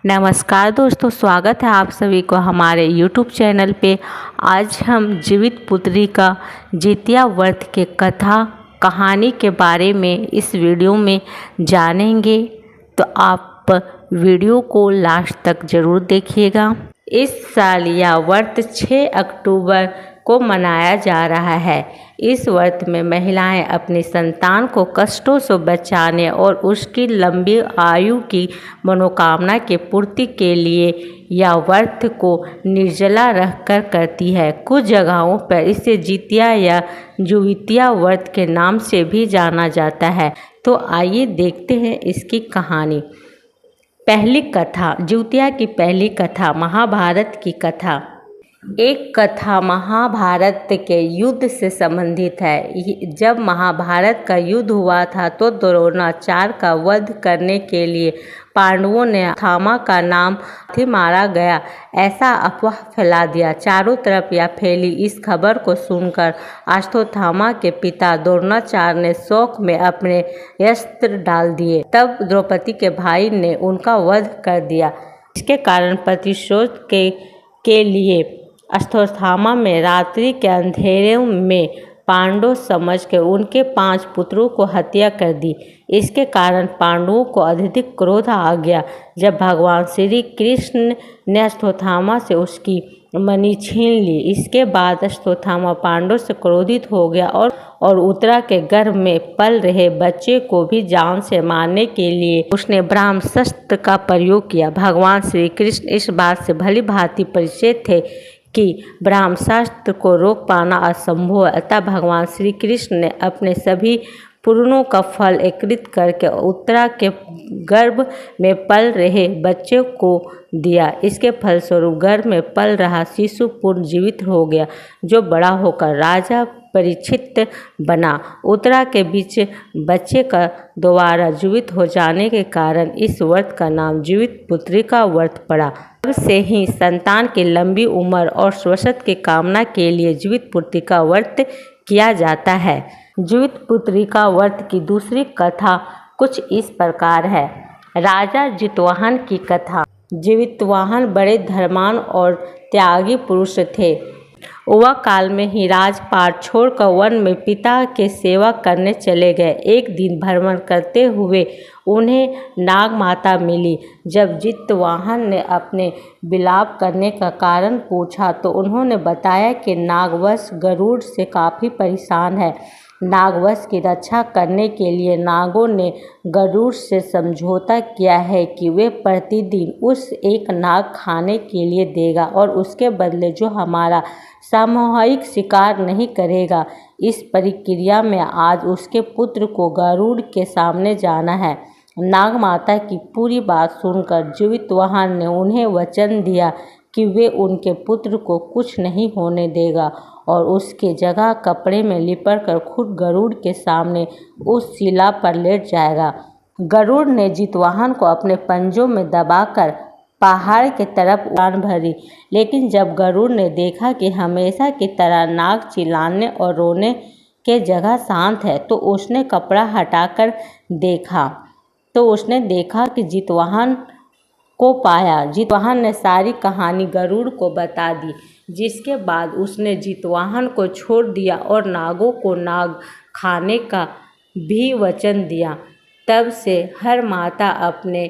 नमस्कार दोस्तों, स्वागत है आप सभी को हमारे YouTube चैनल पे। आज हम जीवित पुत्री का जितिया व्रत के कथा कहानी के बारे में इस वीडियो में जानेंगे, तो आप वीडियो को लास्ट तक ज़रूर देखिएगा। इस साल यह व्रत 6 अक्टूबर को मनाया जा रहा है। इस व्रत में महिलाएं अपनी संतान को कष्टों से बचाने और उसकी लंबी आयु की मनोकामना की पूर्ति के लिए यह व्रत को निर्जला रखकर करती है। कुछ जगहों पर इसे जितिया या जुवितिया व्रत के नाम से भी जाना जाता है। तो आइए देखते हैं इसकी कहानी। पहली कथा, जितिया की पहली कथा, महाभारत की कथा। एक कथा महाभारत के युद्ध से संबंधित है। जब महाभारत का युद्ध हुआ था तो द्रोणाचार्य का वध करने के लिए पांडवों ने अश्वत्थामा का नाम हाथी मारा गया ऐसा अफवाह फैला दिया। चारों तरफ यह फैली। इस खबर को सुनकर अश्वत्थामा के पिता द्रोणाचार्य ने शोक में अपने अस्त्र डाल दिए। तब द्रौपदी के भाई ने उनका वध कर दिया। इसके कारण प्रतिशोध के लिए अश्वत्थामा में रात्रि के अंधेरे में पांडव समझकर उनके 5 पुत्रों को हत्या कर दी। इसके कारण पांडवों को अत्यधिक क्रोध आ गया। जब भगवान श्री कृष्ण ने अश्वत्थामा से उसकी मणि छीन ली। इसके बाद अश्वत्थामा पांडव से क्रोधित हो गया और उत्तरा के गर्भ में पल रहे बच्चे को भी जान से मारने के लिए उसने ब्रह्मास्त्र का प्रयोग किया। भगवान श्री कृष्ण इस बात से भली भांति परिचित थे कि ब्रह्मास्त्र को रोक पाना असंभव है। अतः भगवान श्री कृष्ण ने अपने सभी पूर्णों का फल एकत्रित करके उत्तरा के गर्भ में पल रहे बच्चे को दिया। इसके फलस्वरूप गर्भ में पल रहा शिशु पूर्ण जीवित हो गया, जो बड़ा होकर राजा परीक्षित बना। उत्तरा के बीच बच्चे का दोबारा जीवित हो जाने के कारण इस व्रत का नाम जीवित पुत्री का व्रत पड़ा। तब से ही संतान की लंबी उम्र और स्वास्थ्य की कामना के लिए जीवित पुत्री का व्रत किया जाता है। जीवित पुत्री का व्रत की दूसरी कथा कुछ इस प्रकार है। राजा जितवाहन की कथा। जितवाहन बड़े धर्मान और त्यागी पुरुष थे। वह काल में ही राजपाट छोड़कर वन में पिता के सेवा करने चले गए। एक दिन भ्रमण करते हुए उन्हें नाग माता मिली। जब जितवाहन ने अपने विलाप करने का कारण पूछा तो उन्होंने बताया कि नागवश गरुड़ से काफ़ी परेशान है। नागवश की रक्षा करने के लिए नागों ने गरुड़ से समझौता किया है कि वे प्रतिदिन उस एक नाग खाने के लिए देगा और उसके बदले जो हमारा सामूहिक शिकार नहीं करेगा। इस प्रक्रिया में आज उसके पुत्र को गरुड़ के सामने जाना है। नाग माता की पूरी बात सुनकर जितवाहन ने उन्हें वचन दिया कि वे उनके पुत्र को कुछ नहीं होने देगा और उसके जगह कपड़े में लिपट कर खुद गरुड़ के सामने उस शिला पर लेट जाएगा। गरुड़ ने जितवाहन को अपने पंजों में दबाकर पहाड़ की तरफ उड़ान भरी, लेकिन जब गरुड़ ने देखा कि हमेशा की तरह नाग चिल्लाने और रोने के जगह शांत है तो उसने कपड़ा हटाकर देखा तो उसने देखा कि जितवाहन को पाया। जितवाहन ने सारी कहानी गरुड़ को बता दी, जिसके बाद उसने जितवाहन को छोड़ दिया और नागों को नाग खाने का भी वचन दिया। तब से हर माता अपने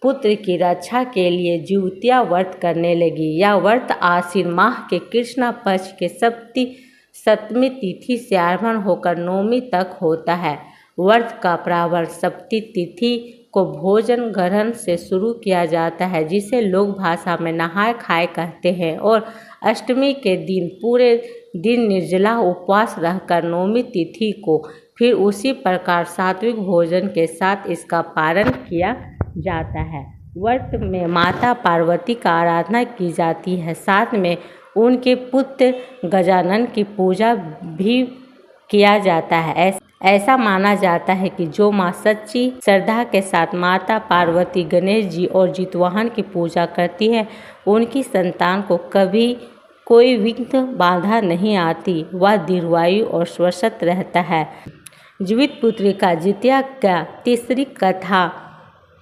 पुत्र की रक्षा के लिए जितिया व्रत करने लगी। यह व्रत आश्विन माह के कृष्ण पक्ष के सप्तमी तिथि से आरंभ होकर नवमी तक होता है। व्रत का प्रारंभ सप्तमी तिथि को भोजन ग्रहण से शुरू किया जाता है, जिसे लोक भाषा में नहाय खाए कहते हैं, और अष्टमी के दिन पूरे दिन निर्जला उपवास रहकर नवमी तिथि को फिर उसी प्रकार सात्विक भोजन के साथ इसका पारण किया जाता है। व्रत में माता पार्वती का आराधना की जाती है, साथ में उनके पुत्र गजानन की पूजा भी किया जाता है। ऐसा माना जाता है कि जो माँ सच्ची श्रद्धा के साथ माता पार्वती, गणेश जी और जितवाहन की पूजा करती है, उनकी संतान को कभी कोई विघ्न बाधा नहीं आती। वह दीर्घायु और स्वस्थ रहता है। जीवित पुत्री का जितिया का तीसरी कथा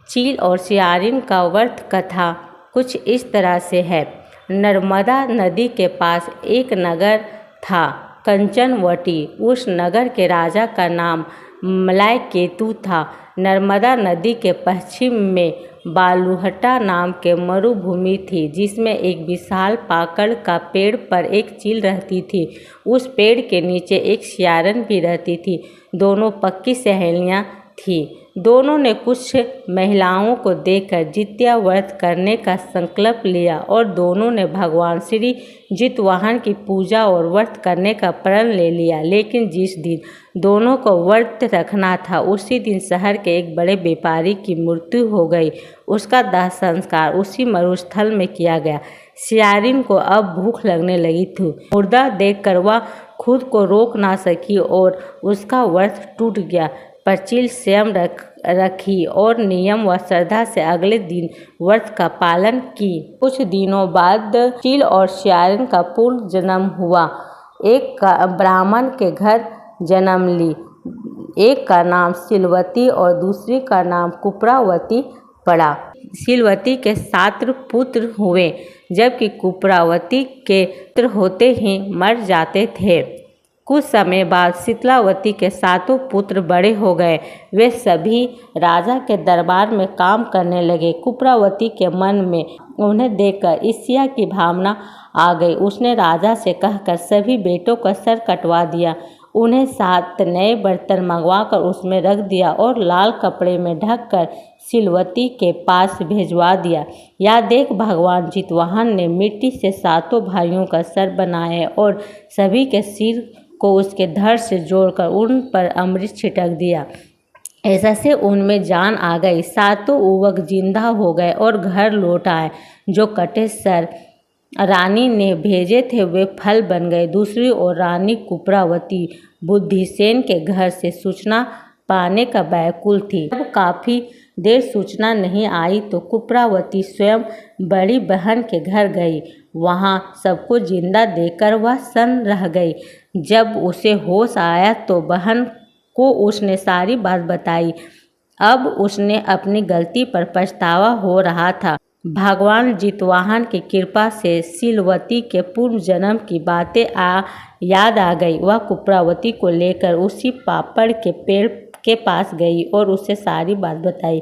चील और सियारिन का व्रत कथा कुछ इस तरह से है। नर्मदा नदी के पास एक नगर था, कंचनवटी। उस नगर के राजा का नाम मलायकेतु था। नर्मदा नदी के पश्चिम में बालूहटा नाम के मरुभूमि थी, जिसमें एक विशाल पाकड़ का पेड़ पर एक चील रहती थी। उस पेड़ के नीचे एक सियारन भी रहती थी। दोनों पक्की सहेलियां थीं। दोनों ने कुछ महिलाओं को देखकर जित्या व्रत करने का संकल्प लिया और दोनों ने भगवान श्री जितवाहन की पूजा और व्रत करने का प्रण ले लिया। लेकिन जिस दिन दोनों को व्रत रखना था, उसी दिन शहर के एक बड़े व्यापारी की मृत्यु हो गई। उसका दाह संस्कार उसी मरुस्थल में किया गया। सियारिन को अब भूख लगने लगी थी। मुर्दा देखकर वह खुद को रोक ना सकी और उसका व्रत टूट गया। पर चील स्वयं रखी और नियम व श्रद्धा से अगले दिन व्रत का पालन की। कुछ दिनों बाद चील और सियारिन का पुनर्जन्म हुआ। एक ब्राह्मण के घर जन्म ली। एक का नाम सिलवती और दूसरी का नाम कुपरावती पड़ा। सिलवती के 7 पुत्र हुए, जबकि कुपरावती के पुत्र होते ही मर जाते थे। कुछ समय बाद शीतलावती के 7 पुत्र बड़े हो गए। वे सभी राजा के दरबार में काम करने लगे। कुपरावती के मन में उन्हें देखकर ईर्ष्या की भावना आ गई। उसने राजा से कहकर सभी बेटों का सर कटवा दिया। उन्हें 7 नए बर्तन मंगवाकर उसमें रख दिया और लाल कपड़े में ढककर सिलवती के पास भेजवा दिया। यह देख भगवान जितवाहन ने मिट्टी से 7 भाइयों का सर बनाए और सभी के सिर को उसके धड़ से जोड़कर उन पर अमृत छिटक दिया। ऐसा से उनमें जान आ गई। 7 युवक जिंदा हो गए और घर लौट आए। जो कटे सर रानी ने भेजे थे वे फल बन गए। दूसरी ओर रानी कुपरावती बुद्धिसेन के घर से सूचना पाने का व्याकुल थी। जब काफी देर सूचना नहीं आई तो कुपरावती स्वयं बड़ी बहन के घर गई। वहां सबको जिंदा देखकर वह सन्न रह गई। जब उसे होश आया तो बहन को उसने सारी बात बताई। अब उसने अपनी गलती पर पछतावा हो रहा था। भगवान जितवाहन की कृपा से सिलवती के पूर्व जन्म की बातें याद आ गई। वह कुपरावती को लेकर उसी पापड़ के पेड़ के पास गई और उसे सारी बात बताई।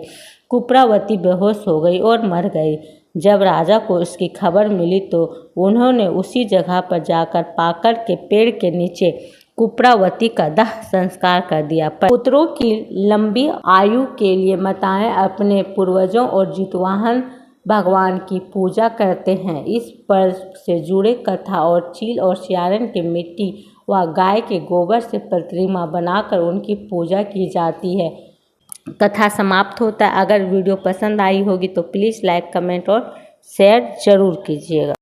कुपरावती बेहोश हो गई और मर गई। जब राजा को इसकी खबर मिली तो उन्होंने उसी जगह पर जाकर पाकड़ के पेड़ के नीचे कुपरावती का दाह संस्कार कर दिया। पुत्रों की लंबी आयु के लिए माताएं अपने पूर्वजों और जितवाहन भगवान की पूजा करते हैं। इस पर्व से जुड़े कथा और चील और सियारन की मिट्टी व गाय के गोबर से प्रतिमा बनाकर उनकी पूजा की जाती है। कथा समाप्त होता है। अगर वीडियो पसंद आई होगी तो प्लीज़ लाइक, कमेंट और शेयर जरूर कीजिएगा।